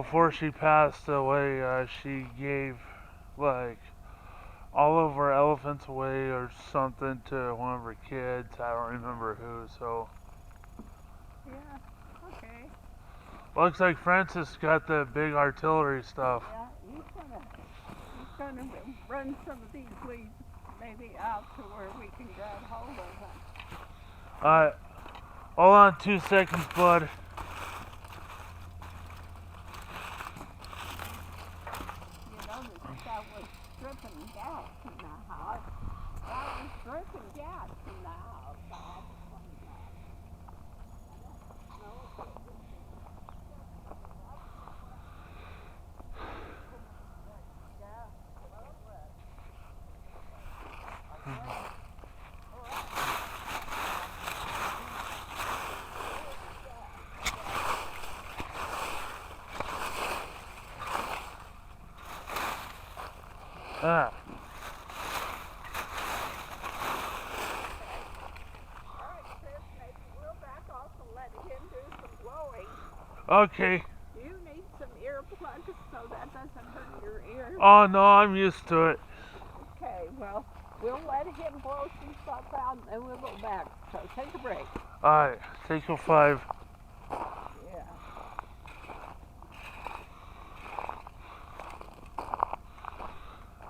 Before she passed away, she gave like all of her elephants away or something to one of her kids. I don't remember who. So Yeah. Okay. looks like Francis got the big artillery stuff. Yeah. He's gonna run some of these leaves maybe out to where we can grab hold of them. Alright, hold on 2 seconds, bud. You notice that was dripping gas in the house. That was dripping gas in the house. I had to clean that. I don't know if it was gas. Well, wet. Ah. All right, Chris, maybe we'll back off and let him do some blowing. Okay. Do you need some earplugs so that doesn't hurt your ears? Oh no, I'm used to it. Okay, well, we'll let him blow some stuff out and then we'll go back. So take a break. Alright, take a 5. Yeah.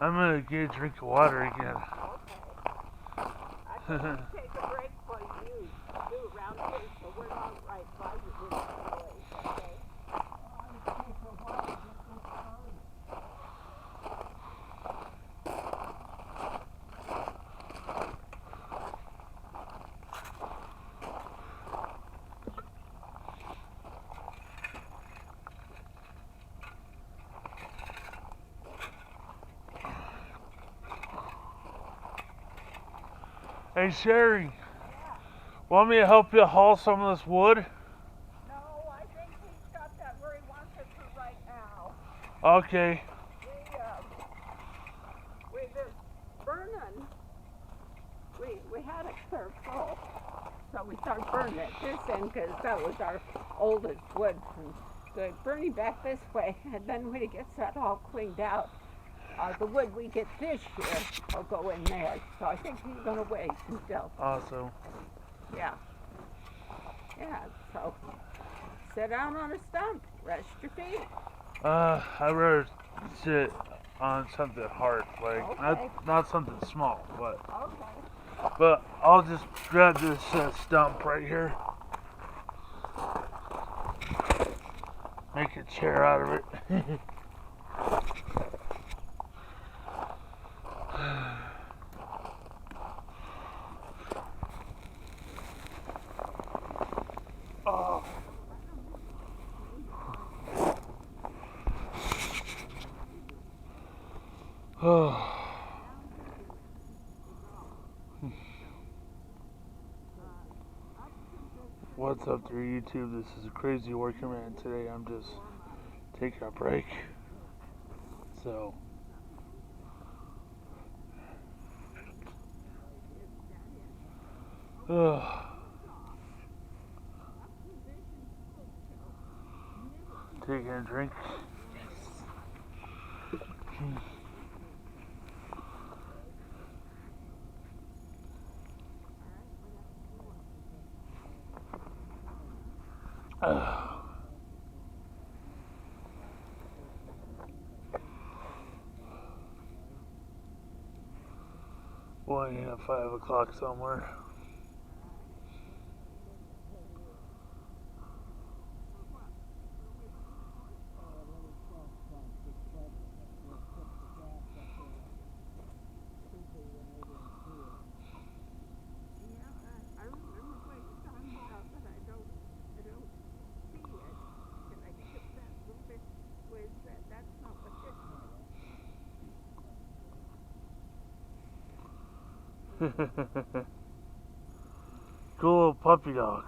I'm gonna get a drink of water again. Okay. I think we take a break for you do around here so we're not right by you with the noise, okay? Hey Sherry, Yeah. want me to help you haul some of this wood? No, I think he's got that where he wants it for right now. Okay. We've been burning. We had it clear full, so we started burning it this end because that was our oldest wood. So burning back this way, and then when he gets that all cleaned out, the wood we get this year will go in there. So I think he's going to wait until. Awesome. Yeah. Yeah. So sit down on a stump, rest your feet. I'd rather sit on something hard, like Okay. not something small, Okay. but I'll just grab this stump right here. Make a chair out of it. Oh. Oh. What's up there, YouTube? This is a crazy working man. Today I'm just taking a break. So, taking a drink. Well, yeah, 5 o'clock somewhere. I remember what you're talking about, but I don't see it. Can I skip that little bit? Was that's not what this is. Cool little puppy dog.